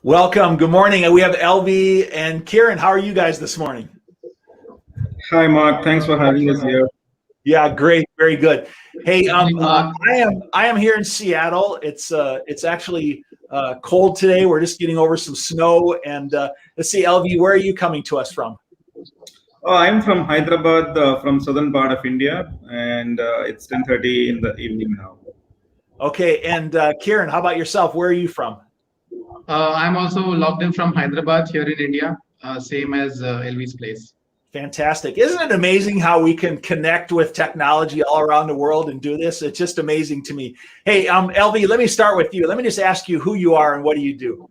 Welcome. Good morning. We have LV and Kieran. How are you guys this morning? Hi, Mark. Thanks for having us here. Yeah, great. Very good. Hey, Mark. I am here in Seattle. It's actually cold today. We're just getting over some snow. And let's see, LV, where are you coming to us from? Oh, I'm from Hyderabad, from southern part of India, and it's 10:30 in the evening now. Okay. And Kieran, how about yourself? Where are you from? I'm also logged in from Hyderabad here in India, same as LV's place. Fantastic. Isn't it amazing how we can connect with technology all around the world and do this? It's just amazing to me. Hey, LV, let me start with you. Let me just ask you who you are and what do you do?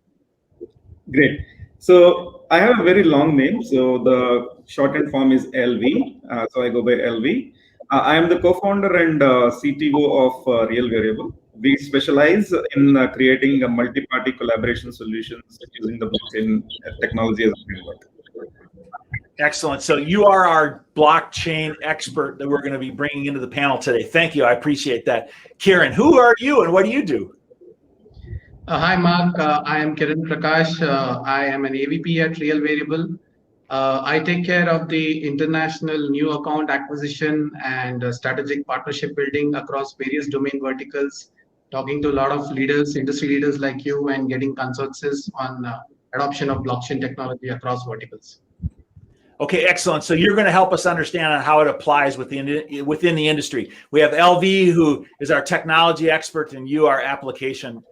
Great. So I have a very long name. So the shortened form is LV. So I go by LV. I am the co-founder and CTO of Real Variable. We specialize in creating a multi-party collaboration solutions using the blockchain technology as a framework. Excellent. So you are our blockchain expert that we're going to be bringing into the panel today. Thank you. I appreciate that. Kieran, who are you and what do you do? Hi, Mark. I am Kiran Prakash. I am an AVP at Real Variable. I take care of the international new account acquisition and strategic partnership building across various domain verticals, talking to a lot of leaders, industry leaders like you, and getting consensus on adoption of blockchain technology across verticals. Okay, excellent. So you're going to help us understand how it applies within the industry. We have LV, who is our technology expert, and you are application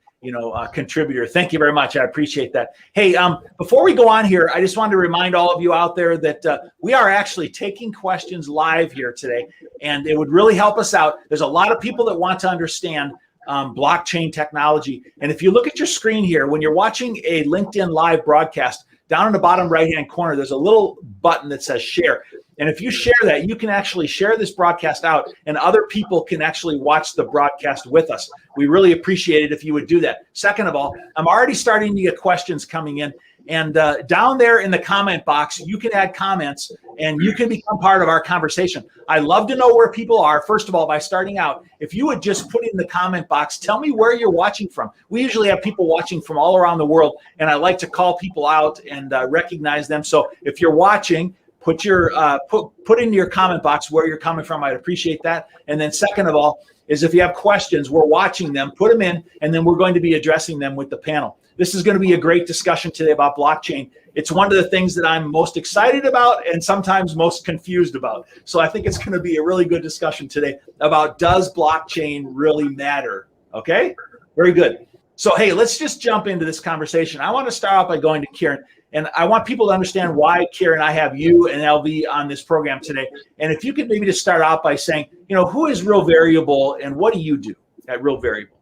contributor. Thank you very much. I appreciate that. Hey, before we go on here, I just wanted to remind all of you out there that we are actually taking questions live here today, and it would really help us out. There's a lot of people that want to understand blockchain technology. And if you look at your screen here, when you're watching a LinkedIn live broadcast, down in the bottom right-hand corner, there's a little button that says share. And if you share that, you can actually share this broadcast out and other people can actually watch the broadcast with us. We really appreciate it if you would do that. Second of all, I'm already starting to get questions coming in. And down there in the comment box, you can add comments and you can become part of our conversation. I love to know where people are. First of all, by starting out, if you would just put in the comment box, tell me where you're watching from. We usually have people watching from all around the world, and I like to call people out and recognize them. So if you're watching, put in your comment box where you're coming from. I'd appreciate that. And then second of all, is if you have questions, we're watching them, put them in, and then we're going to be addressing them with the panel. This is going to be a great discussion today about blockchain. It's one of the things that I'm most excited about and sometimes most confused about. So I think it's going to be a really good discussion today about, does blockchain really matter? Okay, very good. So, hey, let's just jump into this conversation. I want to start off by going to Kieran, and I want people to understand why, Kieran, I have you and LV on this program today. And if you could maybe just start out by saying, who is Real Variable and what do you do at Real Variable?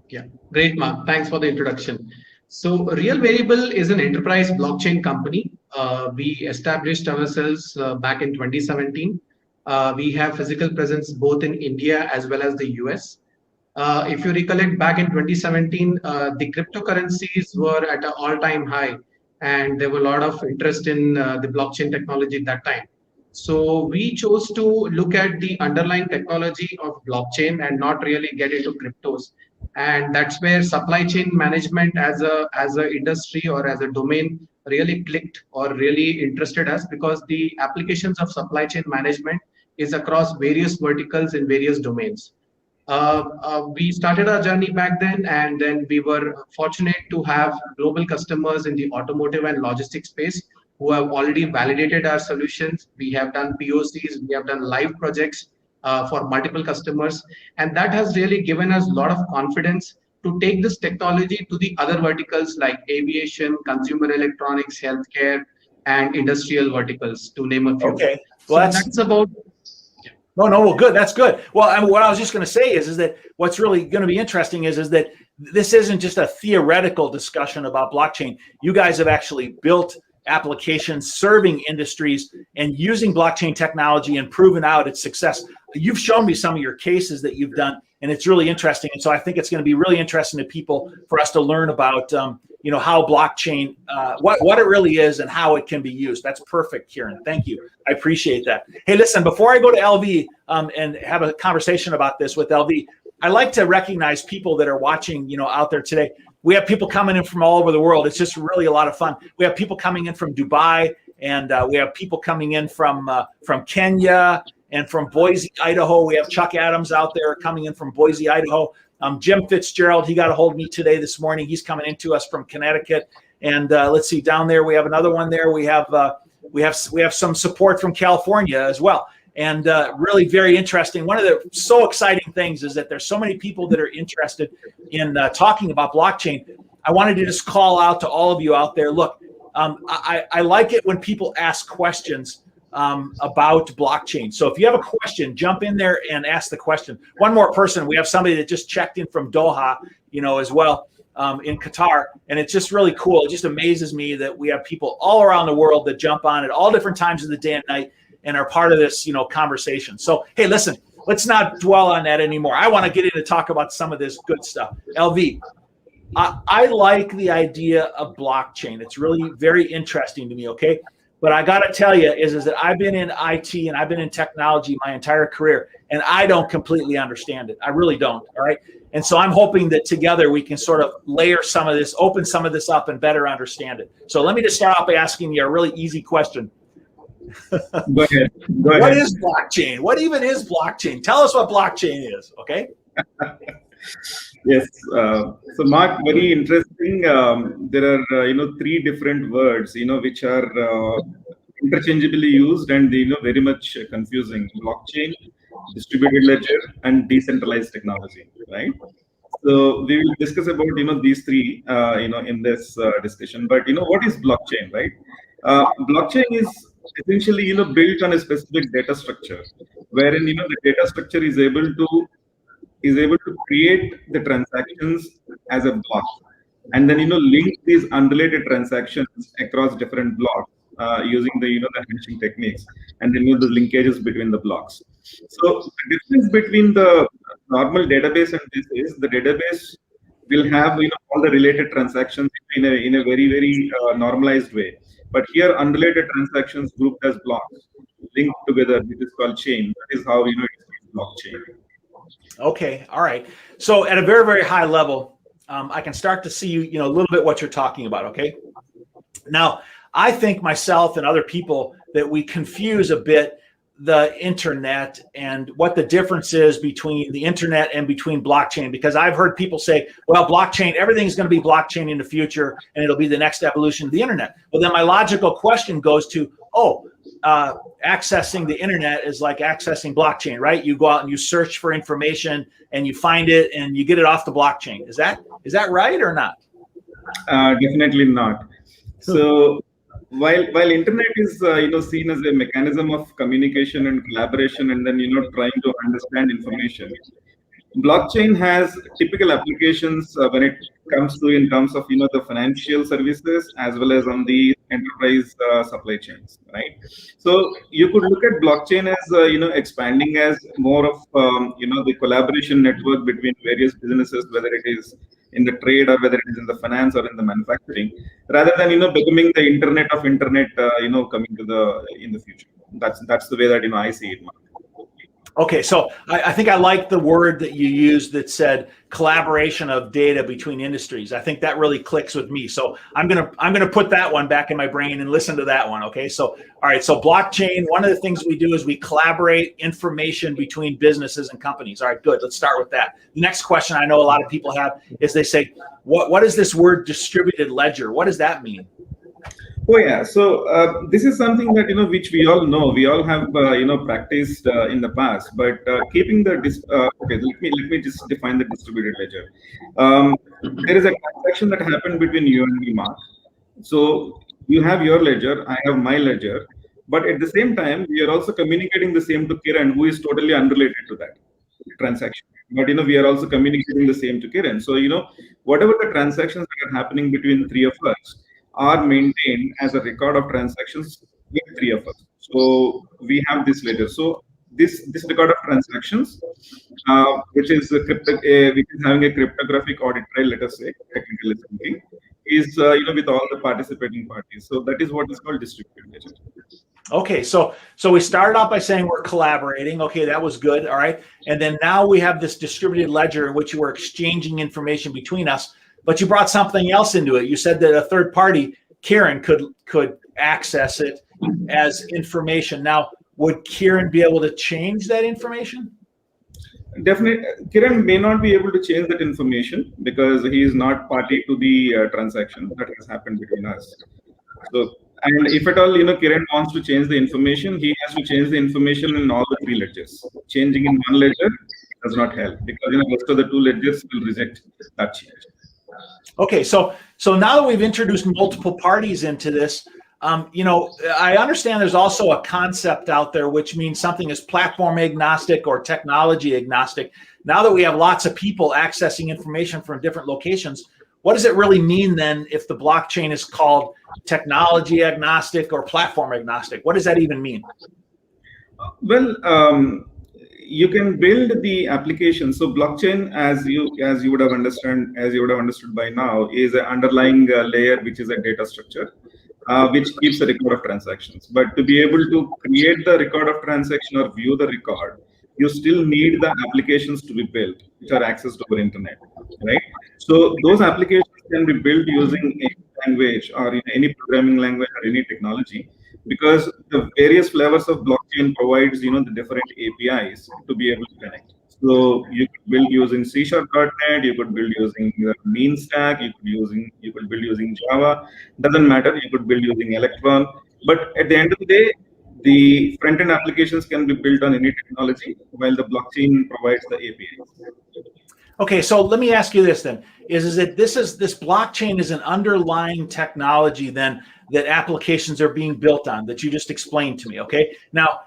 Yeah, great, Mark. Thanks for the introduction. So Real Variable is an enterprise blockchain company. We established ourselves back in 2017. We have physical presence both in India as well as the US. If you recollect, back in 2017, the cryptocurrencies were at an all-time high, and there were a lot of interest in the blockchain technology at that time. So we chose to look at the underlying technology of blockchain and not really get into cryptos. And that's where supply chain management as a industry or as a domain really clicked or really interested us, because the applications of supply chain management is across various verticals in various domains. We started our journey back then, and then we were fortunate to have global customers in the automotive and logistics space who have already validated our solutions. We have done POCs, we have done live projects for multiple customers, and that has really given us a lot of confidence to take this technology to the other verticals like aviation, consumer electronics, healthcare, and industrial verticals, to name a few. Okay, well, so that's about. No, well, good. That's good. Well, what I was just going to say is that what's really going to be interesting is that this isn't just a theoretical discussion about blockchain. You guys have actually built applications serving industries and using blockchain technology and proven out its success. You've shown me some of your cases that you've done, and it's really interesting. And so I think it's going to be really interesting to people for us to learn about, how blockchain, what it really is and how it can be used. That's perfect, Kieran. Thank you. I appreciate that. Hey, listen, before I go to LV and have a conversation about this with LV, I like to recognize people that are watching, out there today. we have people coming in from all over the world. It's just really a lot of fun. We have people coming in from Dubai, and we have people coming in from Kenya and from Boise, Idaho. We have Chuck Adams out there coming in from Boise, Idaho. Jim Fitzgerald, he got a hold of me this morning. He's coming into us from Connecticut. And let's see, down there we have another one there. We have some support from California as well. And really very interesting. One of the so exciting things is that there's so many people that are interested in talking about blockchain. I wanted to just call out to all of you out there. Look, I like it when people ask questions about blockchain. So if you have a question, jump in there and ask the question. One more person. We have somebody that just checked in from Doha, as well, in Qatar. And it's just really cool. It just amazes me that we have people all around the world that jump on at all different times of the day and night and are part of this, conversation. So, hey, listen, let's not dwell on that anymore. I want to get in to talk about some of this good stuff. LV, I like the idea of blockchain. It's really very interesting to me, okay? But I got to tell you is that I've been in IT and I've been in technology my entire career, and I don't completely understand it. I really don't, all right? And so I'm hoping that together we can sort of layer some of this, open some of this up and better understand it. So let me just start off by asking you a really easy question. Go ahead. What is blockchain? What even is blockchain? Tell us what blockchain is, okay? Yes. So, Mark, very interesting. There are, three different words, which are interchangeably used and, very much confusing. Blockchain, distributed ledger, and decentralized technology, right? So we will discuss about, these three, in this discussion. But, what is blockchain, right? Blockchain is essentially, built on a specific data structure, wherein, the data structure is able to create the transactions as a block, and then link these unrelated transactions across different blocks using the the hashing techniques, and then the linkages between the blocks. So the difference between the normal database and this is the database will have all the related transactions in a very normalized way. But here, unrelated transactions grouped as blocks, linked together, which is called chain. That is how it's blockchain. Okay, all right. So at a very, very high level, I can start to see a little bit what you're talking about. Okay. Now, I think myself and other people that we confuse a bit the internet and what the difference is between the internet and between blockchain, because I've heard people say, well, blockchain, everything's going to be blockchain in the future and it'll be the next evolution of the internet. Well, then my logical question goes to, accessing the internet is like accessing blockchain, right? You go out and you search for information and you find it and you get it off the blockchain. Is that right or not? Definitely not. So while internet is seen as a mechanism of communication and collaboration, and then trying to understand information, blockchain has typical applications when it comes to in terms of the financial services as well as on the enterprise supply chains, right? So you could look at blockchain as expanding as more of the collaboration network between various businesses, whether it is in the trade or whether it is in the finance or in the manufacturing, rather than becoming the internet of internet coming to in the future. That's the way that I see it, Mark. Okay, so I think I like the word that you used that said collaboration of data between industries. I think that really clicks with me. So I'm gonna put that one back in my brain and listen to that one. Okay, so all right, so blockchain. One of the things we do is we collaborate information between businesses and companies. All right, good. Let's start with that. The next question I know a lot of people have is they say, what is this word distributed ledger? What does that mean? Oh yeah, so this is something that which we all know, we all have practiced in the past. But keeping the okay, let me just define the distributed ledger. There is a transaction that happened between you and me, Mark. So you have your ledger, I have my ledger, but at the same time, we are also communicating the same to Kiran, who is totally unrelated to that transaction. But we are also communicating the same to Kiran. So whatever the transactions that are happening between three of us are maintained as a record of transactions with three of us. So we have this ledger. So this record of transactions, which is having a cryptographic audit trail, let us say, technically speaking, is with all the participating parties. So that is what is called distributed ledger. Okay, so we started off by saying we're collaborating. Okay, that was good. All right, and then now we have this distributed ledger in which we're exchanging information between us. but you brought something else into it. You said that a third party, Kieran, could access it as information. Now, would Kieran be able to change that information? Definitely, Kiran may not be able to change that information because he is not party to the transaction that has happened between us. So, and if at all, Kiran wants to change the information, he has to change the information in all the three ledgers. Changing in one ledger does not help because most of the two ledgers will reject that change. Okay, so now that we've introduced multiple parties into this, I understand there's also a concept out there which means something is platform agnostic or technology agnostic. Now that we have lots of people accessing information from different locations, what does it really mean then if the blockchain is called technology agnostic or platform agnostic? What does that even mean? Well, you can build the application. So blockchain, as you would have understood by now, is an underlying layer which is a data structure, which keeps a record of transactions. But to be able to create the record of transaction or view the record, you still need the applications to be built, which are accessed over internet, right? So those applications can be built using any language or in any programming language or any technology, because the various flavors of blockchain provides the different APIs to be able to connect. So you could build using C#.NET, you could build using Mean Stack, you could build using Java. Doesn't matter. You could build using Electron. But at the end of the day, the front-end applications can be built on any technology, while the blockchain provides the APIs. Okay, so let me ask you this then: is that this blockchain is an underlying technology then that applications are being built on that you just explained to me? Okay, now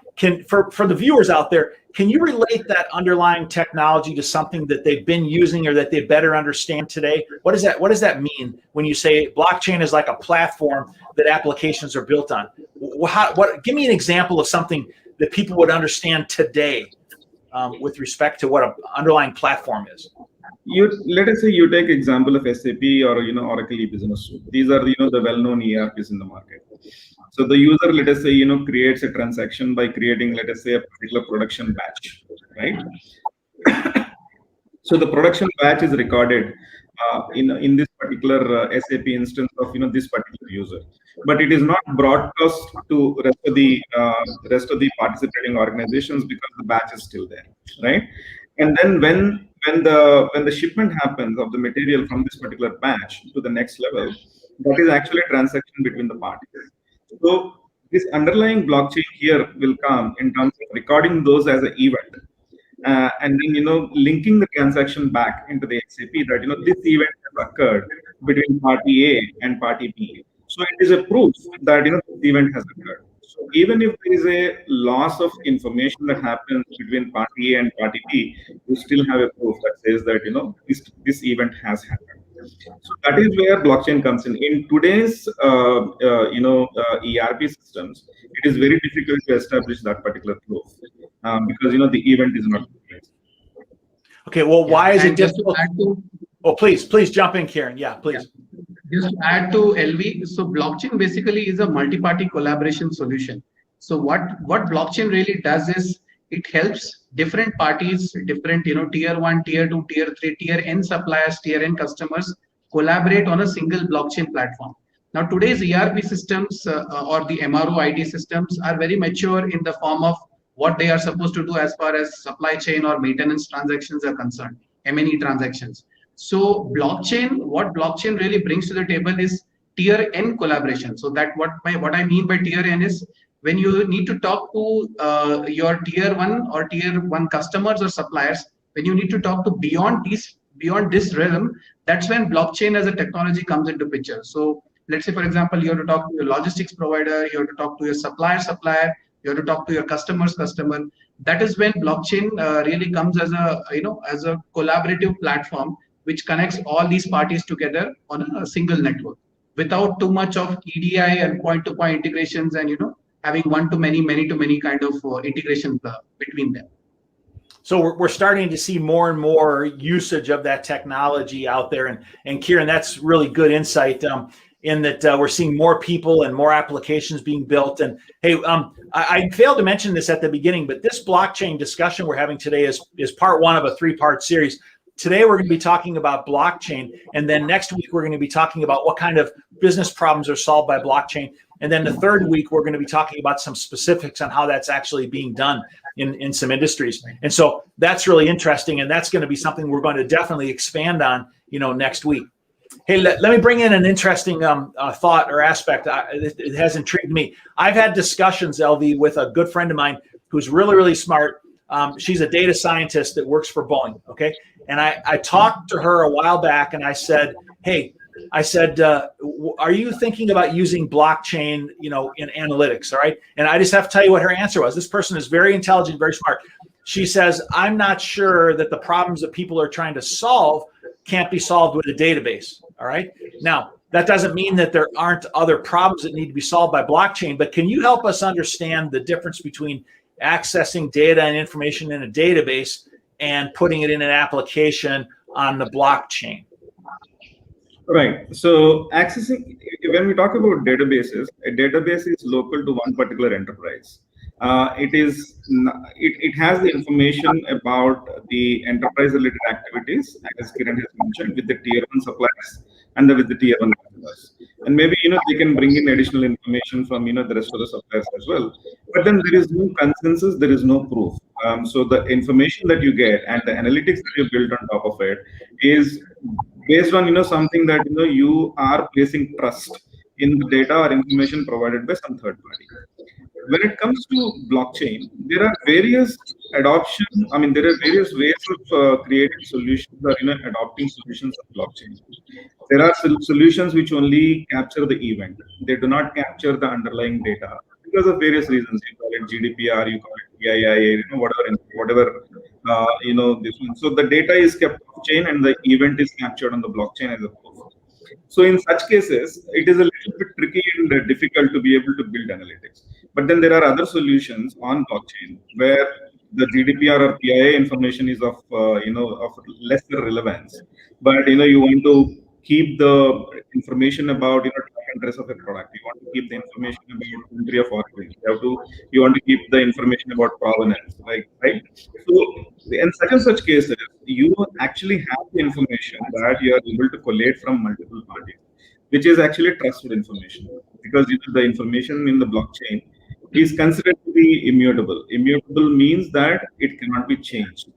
for the viewers out there, can you relate that underlying technology to something that they've been using or that they better understand today? What does that mean when you say blockchain is like a platform that applications are built on? Give me an example of something that people would understand today with respect to what an underlying platform is. Let us say you take example of SAP or Oracle e-Business Suite. These are the well-known ERPs in the market. So the user, let us say, creates a transaction by creating, let us say, a particular production batch, right? So the production batch is recorded in this particular SAP instance of this particular user, but it is not broadcast to rest of the participating organizations because the batch is still there, right? And then when the shipment happens of the material from this particular batch to the next level, that is actually a transaction between the parties. So this underlying blockchain here will come in terms of recording those as an event, and then linking the transaction back into the SAP that this event has occurred between party A and party B. So it is a proof that this event has occurred. So even if there is a loss of information that happens between party A and party B, you still have a proof that says that this event has happened. So that is where blockchain comes in. In today's ERP systems, it is very difficult to establish that particular proof because the event is not present. Okay, well, why is it difficult? Oh, please jump in, Kieran. Yeah, please. Just to add to LV, so blockchain basically is a multi-party collaboration solution. So what blockchain really does is it helps different parties, different tier 1, tier 2, tier 3, tier N suppliers, tier N customers collaborate on a single blockchain platform. Now today's ERP systems or the MRO IT systems are very mature in the form of what they are supposed to do as far as supply chain or maintenance transactions are concerned, M&E transactions. So what blockchain really brings to the table is tier N collaboration. So that what I mean by tier N is when you need to talk to your tier 1 or tier 1 customers or suppliers, when you need to talk to beyond this realm, that's when blockchain as a technology comes into picture. So let's say, for example, you have to talk to your logistics provider, you have to talk to your supplier, you have to talk to your customer. That is when blockchain really comes as a collaborative platform which connects all these parties together on a single network without too much of EDI and point-to-point integrations and having one-to-many, many-to-many kind of integration between them. So we're starting to see more and more usage of that technology out there, and Kieran, that's really good insight. In that we're seeing more people and more applications being built. And hey, I failed to mention this at the beginning, but this blockchain discussion we're having today is part 1 of a 3-part series. today we're going to be talking about blockchain, and then next week we're going to be talking about what kind of business problems are solved by blockchain. And then the third week, we're going to be talking about some specifics on how that's actually being done in some industries. And so that's really interesting. And that's going to be something we're going to definitely expand on, next week. Hey, let me bring in an interesting thought or aspect. It has intrigued me. I've had discussions, LV, with a good friend of mine who's really, really smart. She's a data scientist that works for Boeing. Okay. And I talked to her a while back and I said, hey, are you thinking about using blockchain, in analytics? All right. And I just have to tell you what her answer was. This person is very intelligent, very smart. She says, I'm not sure that the problems that people are trying to solve can't be solved with a database. All right. Now, that doesn't mean that there aren't other problems that need to be solved by blockchain, but can you help us understand the difference between accessing data and information in a database and putting it in an application on the blockchain? Right. So when we talk about databases, a database is local to one particular enterprise. It has the information about the enterprise-related activities, as Kiran has mentioned, with the tier 1 suppliers and with the tier 1 customers. And maybe they can bring in additional information from the rest of the suppliers as well. But then there is no consensus, there is no proof. So the information that you get and the analytics that you build on top of it is based on something that you are placing trust in the data or information provided by some third party. When it comes to blockchain, there are various there are various ways of creating solutions or adopting solutions of blockchain. There are solutions which only capture the event; they do not capture the underlying data because of various reasons. You call it GDPR, you call it PII, whatever. This one. So the data is kept off chain and the event is captured on the blockchain as a whole. So in such cases, it is a little bit tricky and difficult to be able to build analytics. But then there are other solutions on blockchain where the GDPR or PII information is of lesser relevance. But you want to keep the information about track and trace of a product. You want to keep the information about country of origin. You want to keep the information about provenance, right? So in such cases, you actually have the information that you are able to collate from multiple parties, which is actually trusted information, because the information in the blockchain is considered to be immutable. Immutable means that it cannot be changed.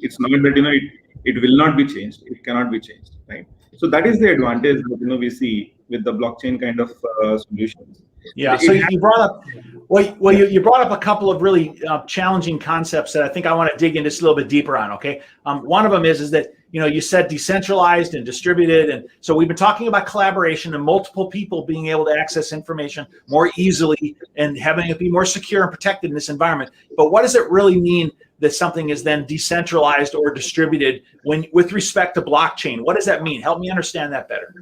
It's not that it will not be changed. It cannot be changed, right? So that is the advantage that we see with the blockchain kind of solutions. Yeah. So you brought up you brought up a couple of really challenging concepts that I think I want to dig in just a little bit deeper on. Okay. One of them is that you said decentralized and distributed, and so we've been talking about collaboration and multiple people being able to access information more easily and having it be more secure and protected in this environment. But what does it really mean that something is then decentralized or distributed with respect to blockchain? What does that mean? Help me understand that better.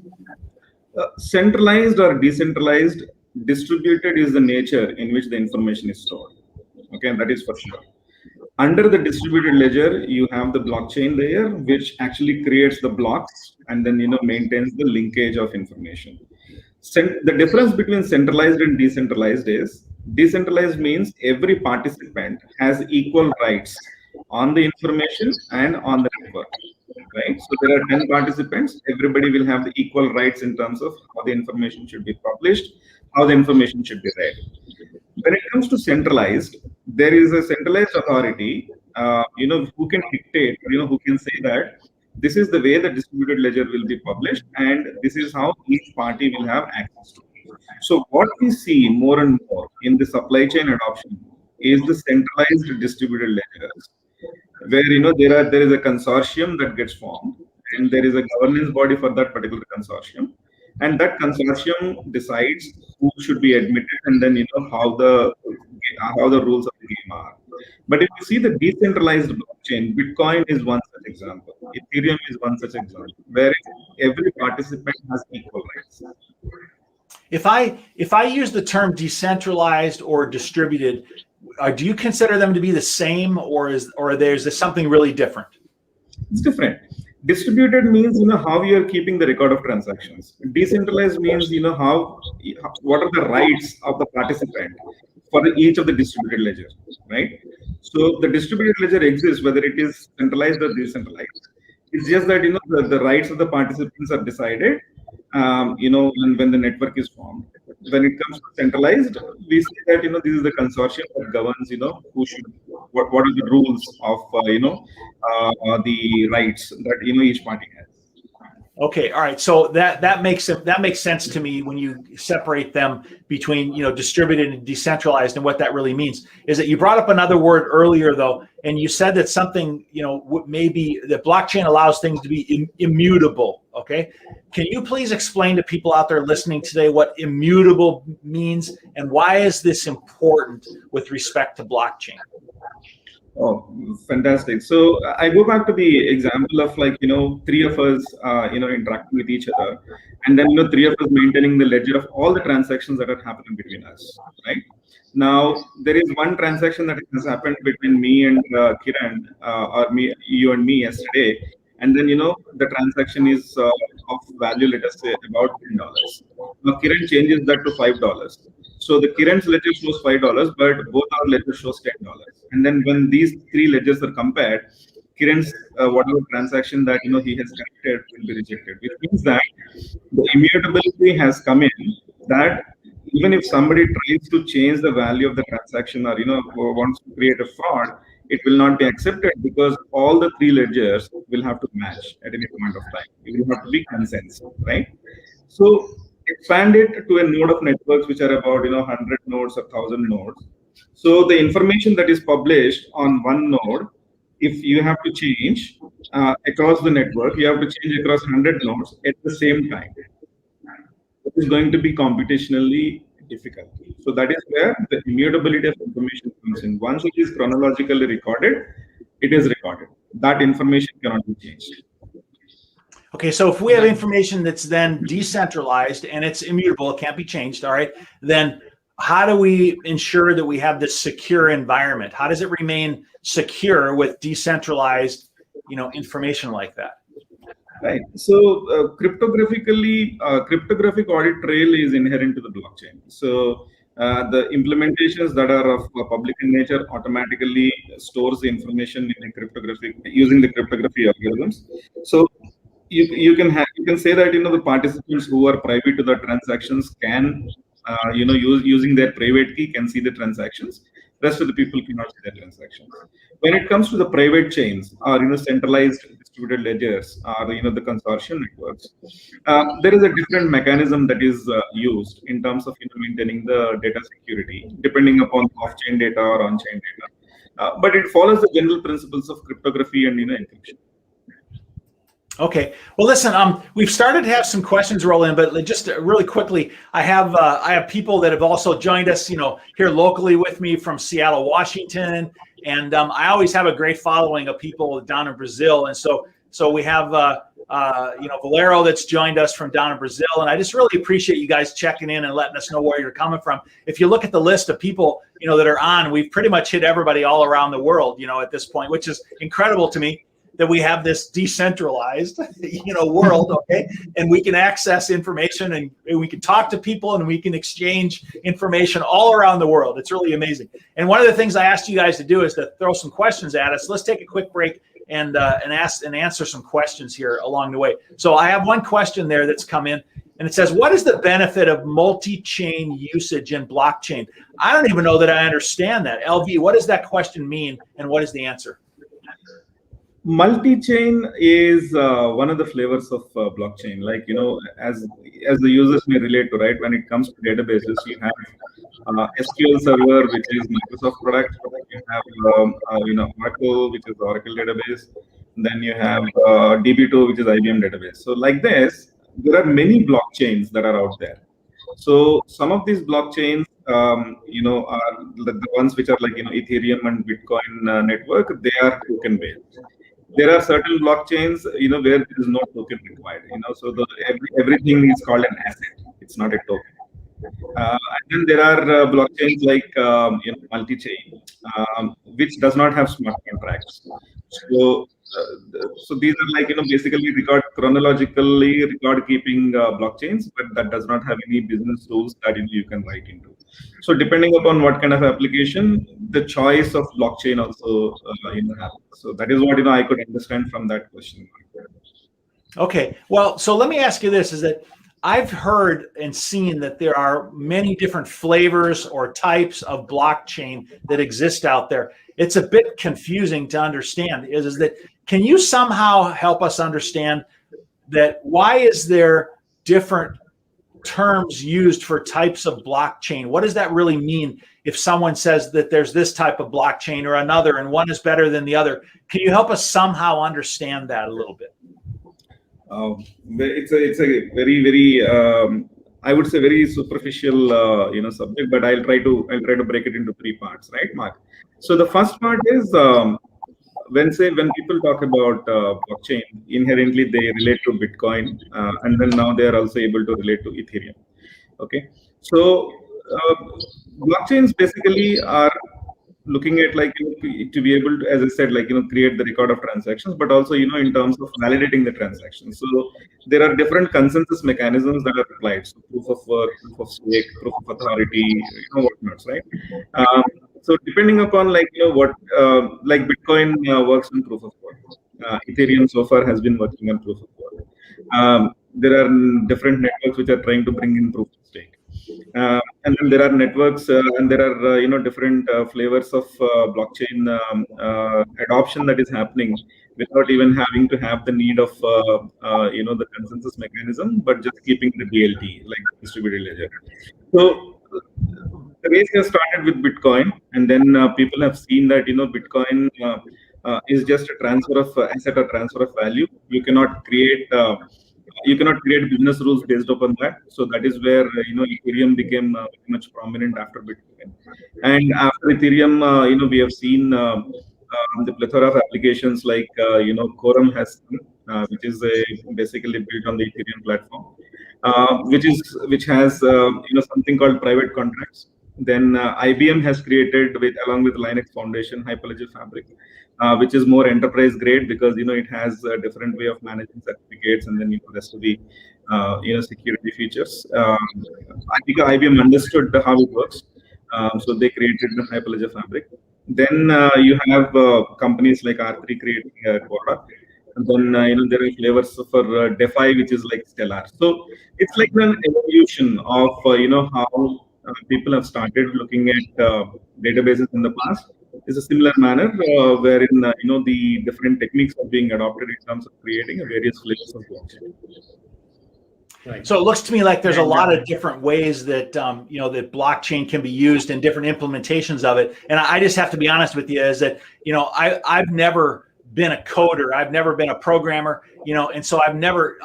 Centralized or decentralized, distributed is the nature in which the information is stored. Okay, and that is for sure. Under the distributed ledger, you have the blockchain layer, which actually creates the blocks and then maintains the linkage of information. The difference between centralized and decentralized is decentralized means every participant has equal rights on the information and on the network. Right? So there are 10 participants. Everybody will have the equal rights in terms of how the information should be published, how the information should be read. When it comes to centralized, there is a centralized authority, who can dictate, who can say that this is the way the distributed ledger will be published, and this is how each party will have access to it. So what we see more and more in the supply chain adoption is the centralized distributed ledgers, where there is a consortium that gets formed, and there is a governance body for that particular consortium, and that consortium decides who should be admitted, and then how the rules of the game are. But if you see the decentralized blockchain, Bitcoin is one such example, Ethereum is one such example, where every participant has equal rights. If I use the term decentralized or distributed, do you consider them to be the same, or there's something really different? It's different. Distributed means how you are keeping the record of transactions. Decentralized means what are the rights of the participant for each of the distributed ledgers, right? So the distributed ledger exists whether it is centralized or decentralized. It's just that the rights of the participants are decided. When the network is formed. When it comes to centralized, we say that this is the consortium that governs who should what are the rules of the rights that each party has. Okay, all right. So that makes sense to me when you separate them between distributed and decentralized, and what that really means is that you brought up another word earlier though, and you said that something maybe the blockchain allows things to be immutable. Okay, can you please explain to people out there listening today what immutable means and why is this important with respect to blockchain? Oh, fantastic. So I go back to the example of three of us, interacting with each other, and then, three of us maintaining the ledger of all the transactions that are happening between us, right? Now, there is one transaction that has happened between me and Kiran, or you and me yesterday. And then, the transaction is of value, let us say about $10. Now, Kiran changes that to $5. So the Kiran's ledger shows $5, but both our ledgers shows $10. And then when these three ledgers are compared, Kiran's whatever transaction that he has connected will be rejected, which means that the immutability has come in, that even if somebody tries to change the value of the transaction or wants to create a fraud, it will not be accepted because all the three ledgers will have to match at any point of time. It will have to be consensus, right? So expand it to a node of networks which are about 100 nodes or 1,000 nodes. So the information that is published on one node, if you have to change across the network, you have to change across 100 nodes at the same time. It is going to be computationally difficult. So that is where the immutability of information comes in. Once it is chronologically recorded, it is recorded. That information cannot be changed. Okay, so if we have information that's then decentralized and it's immutable, it can't be changed, all right, then how do we ensure that we have this secure environment? How does it remain secure with decentralized, information like that? Right. So cryptographic audit trail is inherent to the blockchain. So the implementations that are of public in nature automatically stores the information in the using the cryptography algorithms. So you can say that the participants who are private to the transactions can using their private key can see the transactions. Rest of the people cannot see the transactions. When it comes to the private chains or centralized distributed ledgers or the consortium networks, there is a different mechanism that is used in terms of maintaining the data security depending upon off-chain data or on-chain data. But it follows the general principles of cryptography and encryption. Okay. Well, listen. We've started to have some questions roll in, but just really quickly, I have people that have also joined us, here locally with me from Seattle, Washington, and I always have a great following of people down in Brazil, and so we have Valero that's joined us from down in Brazil, and I just really appreciate you guys checking in and letting us know where you're coming from. If you look at the list of people that are on, we've pretty much hit everybody all around the world, at this point, which is incredible to me, that we have this decentralized, world, okay? And we can access information and we can talk to people and we can exchange information all around the world. It's really amazing. And one of the things I asked you guys to do is to throw some questions at us. Let's take a quick break and answer some questions here along the way. So I have one question there that's come in, and it says, what is the benefit of multi-chain usage in blockchain? I don't even know that I understand that. LV, what does that question mean and what is the answer? Multi-chain is one of the flavors of blockchain. Like as the users may relate to, right? When it comes to databases, you have SQL Server, which is Microsoft product. You have Oracle, which is the Oracle database. Then you have DB2, which is IBM database. So like this, there are many blockchains that are out there. So some of these blockchains, are the ones which are like Ethereum and Bitcoin network. They are token based. There are certain blockchains, where there is no token required. So everything is called an asset. It's not a token. And then there are blockchains like multi-chain, which does not have smart contracts. So so these are like, basically chronologically record keeping blockchains, but that does not have any business rules that you can write into. So depending upon what kind of application, the choice of blockchain also happens. So that is what I could understand from that question. Okay, well, so let me ask you this: is that I've heard and seen that there are many different flavors or types of blockchain that exist out there. It's a bit confusing to understand. Is that, can you somehow help us understand that why is there different terms used for types of blockchain? What does that really mean if someone says that there's this type of blockchain or another and one is better than the other? Can you help us somehow understand that a little bit? It's a very, very I would say very superficial subject, but I'll try to break it into three parts, right, Mark? So the first part is when people talk about blockchain, inherently they relate to Bitcoin, and then now they are also able to relate to Ethereum. Okay, so blockchains basically are looking at to be able to, as I said, create the record of transactions, but also in terms of validating the transactions. So there are different consensus mechanisms that are applied. So proof of work, proof of stake, proof of authority, whatnots, right? So depending upon what Bitcoin works on proof of work, Ethereum so far has been working on proof of work. There are different networks which are trying to bring in proof of stake. And then there are networks and there are different flavors of blockchain adoption that is happening without even having to have the need of the consensus mechanism, but just keeping the DLT, like distributed ledger. So the race has started with Bitcoin, and then people have seen that Bitcoin is just a transfer of asset or transfer of value. You cannot create business rules based upon that. So that is where Ethereum became much prominent after Bitcoin. And after Ethereum, we have seen the plethora of applications like Quorum has, which is basically built on the Ethereum platform, which has something called private contracts. Then IBM has created, along with Linux Foundation, Hyperledger Fabric, which is more enterprise grade because it has a different way of managing certificates, and then the rest of the security features. I think IBM understood how it works, so they created the Hyperledger Fabric. Then you have companies like R3 creating Quora. And then there are flavors for DeFi, which is like Stellar. So it's like an evolution of how people have started looking at databases in the past. Is a similar manner wherein the different techniques are being adopted in terms of creating various flavors of blockchain. Right. So it looks to me like there's a lot of different ways that that blockchain can be used and different implementations of it. And I just have to be honest with you, is that I've never been a coder, I've never been a programmer, and so I've never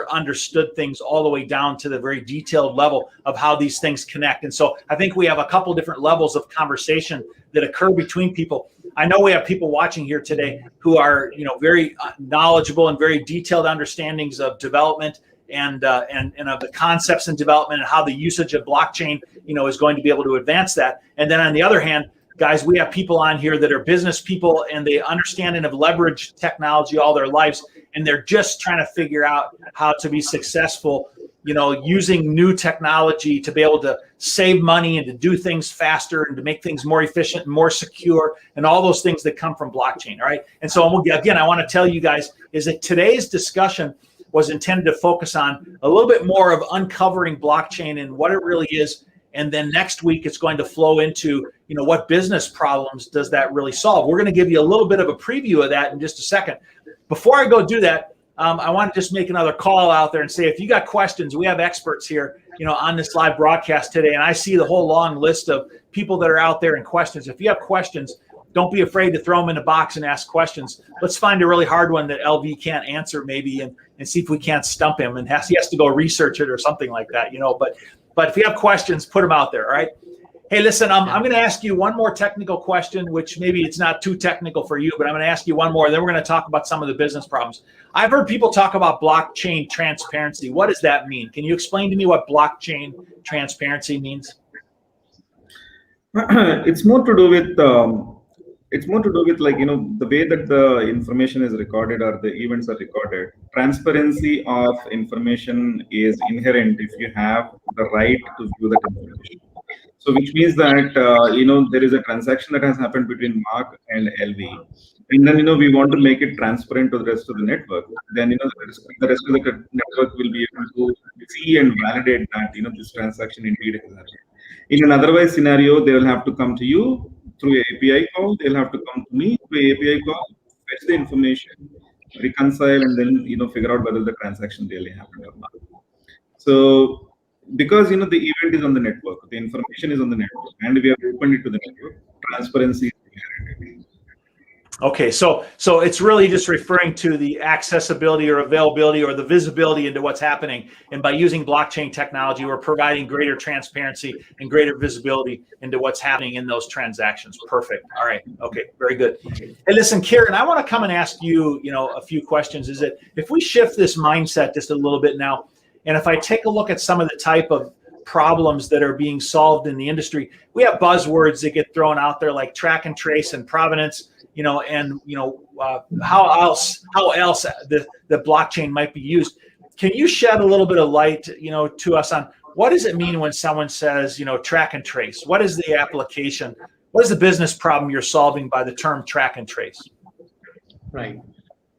understood things all the way down to the very detailed level of how these things connect. And so I think we have a couple different levels of conversation that occur between people. I know we have people watching here today who are very knowledgeable and very detailed understandings of development and of the concepts in development and how the usage of blockchain is going to be able to advance that. And then on the other hand, guys, we have people on here that are business people and they understand and have leveraged technology all their lives, and they're just trying to figure out how to be successful, using new technology to be able to save money and to do things faster and to make things more efficient and more secure and all those things that come from blockchain. All right. And so again, I want to tell you guys is that today's discussion was intended to focus on a little bit more of uncovering blockchain and what it really is. And then next week, it's going to flow into, what business problems does that really solve? We're going to give you a little bit of a preview of that in just a second. Before I go do that, I want to just make another call out there and say, if you got questions, we have experts here, on this live broadcast today. And I see the whole long list of people that are out there and questions. If you have questions, don't be afraid to throw them in the box and ask questions. Let's find a really hard one that LV can't answer maybe and see if we can't stump him. And he has to go research it or something like that, But if you have questions, put them out there, all right? Hey, listen, I'm going to ask you one more technical question, which maybe it's not too technical for you, but I'm going to ask you one more. Then we're going to talk about some of the business problems. I've heard people talk about blockchain transparency. What does that mean? Can you explain to me what blockchain transparency means? It's more to do with it's more to do with like, the way that the information is recorded or the events are recorded. Transparency of information is inherent if you have the right to view that information. So which means that, there is a transaction that has happened between Mark and LV. And then, we want to make it transparent to the rest of the network. Then, the rest of the network will be able to see and validate that, this transaction indeed has happened. In an otherwise scenario, they will have to come to you through API call. They'll have to come to me through API call, fetch the information, reconcile, and then, figure out whether the transaction really happened or not. So because, the event is on the network, the information is on the network, and we have opened it to the network, transparency is inherent. Okay, so it's really just referring to the accessibility or availability or the visibility into what's happening. And by using blockchain technology, we're providing greater transparency and greater visibility into what's happening in those transactions. Perfect. All right. Okay, very good. Hey, listen, Kieran, I want to come and ask you, a few questions. Is that if we shift this mindset just a little bit now, and if I take a look at some of the type of problems that are being solved in the industry, we have buzzwords that get thrown out there like track and trace and provenance. How else the blockchain might be used. Can you shed a little bit of light, to us on what does it mean when someone says, track and trace? What is the application? What is the business problem you're solving by the term track and trace? Right.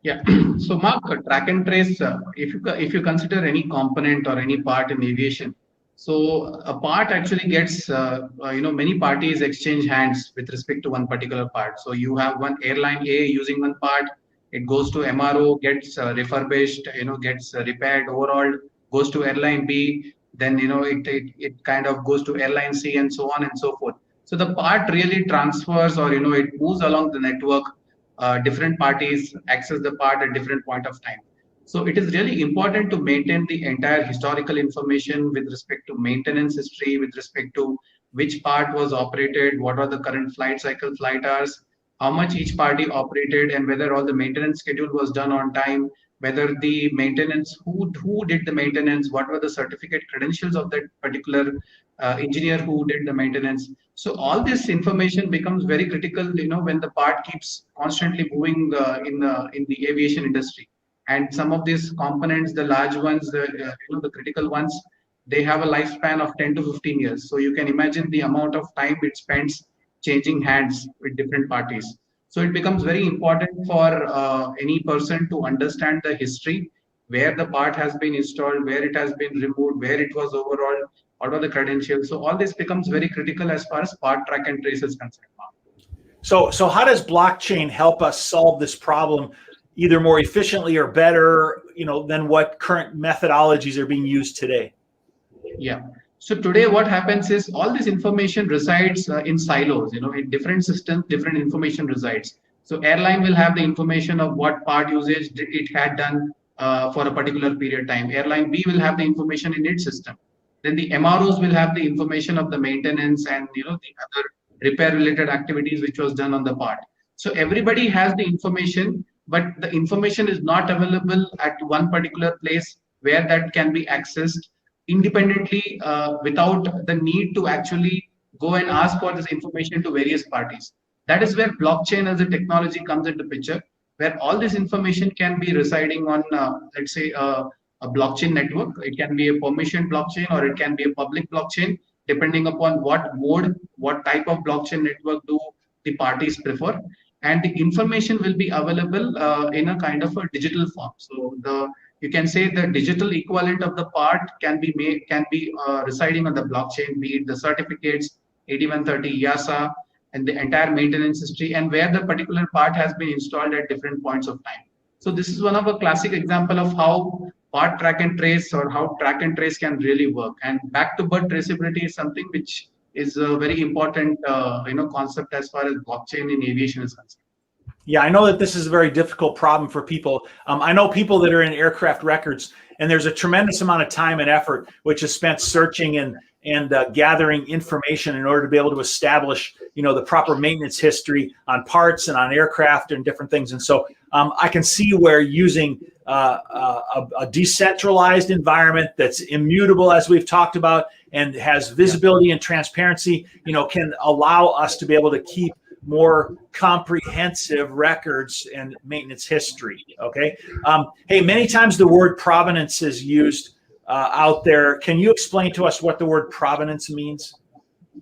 Yeah. So Mark, track and trace, if you consider any component or any part in aviation, so a part actually gets, many parties exchange hands with respect to one particular part. So you have one airline A using one part, it goes to MRO, gets refurbished, gets repaired, overall, goes to airline B, then, it kind of goes to airline C and so on and so forth. So the part really transfers or, it moves along the network. Different parties access the part at different point of time. So it is really important to maintain the entire historical information with respect to maintenance history, with respect to which part was operated, what are the current flight cycle, flight hours, how much each party operated, and whether all the maintenance schedule was done on time, whether the maintenance, who did the maintenance, what were the certificate credentials of that particular engineer who did the maintenance. So all this information becomes very critical, when the part keeps constantly moving in the aviation industry. And some of these components, the large ones, the critical ones, they have a lifespan of 10 to 15 years. So you can imagine the amount of time it spends changing hands with different parties. So it becomes very important for any person to understand the history, where the part has been installed, where it has been removed, where it was overall, what are the credentials. So all this becomes very critical as far as part track and trace is concerned. So how does blockchain help us solve this problem either more efficiently or better, than what current methodologies are being used today? Yeah. So today what happens is all this information resides in silos, in different systems, different information resides. So airline will have the information of what part usage it had done for a particular period of time. Airline B will have the information in its system. Then the MROs will have the information of the maintenance and, the other repair related activities which was done on the part. So everybody has the information, but the information is not available at one particular place where that can be accessed independently without the need to actually go and ask for this information to various parties. That is where blockchain as a technology comes into picture, where all this information can be residing on, let's say, a blockchain network. It can be a permission blockchain or it can be a public blockchain, depending upon what mode, what type of blockchain network do the parties prefer. And the information will be available in a kind of a digital form. So you can say the digital equivalent of the part can be residing on the blockchain, be it the certificates, 8130 IASA, and the entire maintenance history, and where the particular part has been installed at different points of time. So this is one of a classic example of how part track and trace or how track and trace can really work. And back to birth traceability is something which is a very important concept as far as blockchain in aviation is concerned. Yeah, I know that this is a very difficult problem for people. I know people that are in aircraft records, and there's a tremendous amount of time and effort which is spent searching and gathering information in order to be able to establish, the proper maintenance history on parts and on aircraft and different things. And so I can see where using a decentralized environment that's immutable, as we've talked about, and has visibility and transparency, can allow us to be able to keep more comprehensive records and maintenance history. Okay. Hey, many times the word provenance is used out there. Can you explain to us what the word provenance means?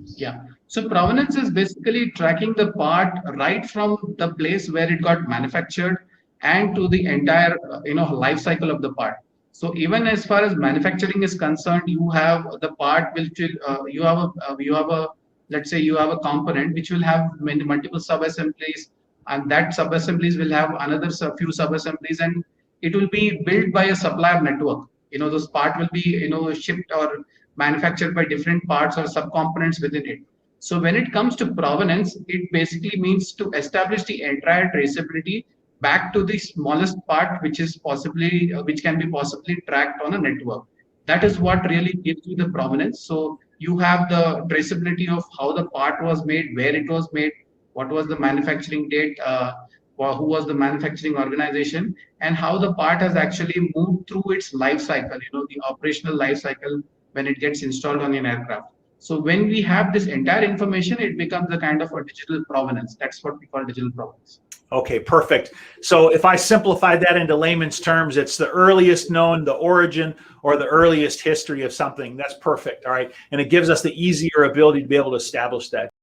Yeah. So provenance is basically tracking the part right from the place where it got manufactured and to the entire life cycle of the part. So even as far as manufacturing is concerned, you have the part which will you have a let's say you have a component which will have many multiple sub-assemblies, and that sub-assemblies will have another few sub-assemblies, and it will be built by a supplier network. Those part will be shipped or manufactured by different parts or subcomponents within it. So when it comes to provenance, it basically means to establish the entire traceability back to the smallest part, which is possibly which can be possibly tracked on a network. That is what really gives you the provenance. So you have the traceability of how the part was made, where it was made, what was the manufacturing date, who was the manufacturing organization, and how the part has actually moved through its life cycle, the operational life cycle when it gets installed on an aircraft. So when we have this entire information, it becomes a kind of a digital provenance. That's what we call digital provenance. Okay, perfect. So if I simplify that into layman's terms, it's the earliest known, the origin, or the earliest history of something. That's perfect. All right. And it gives us the easier ability to be able to establish that.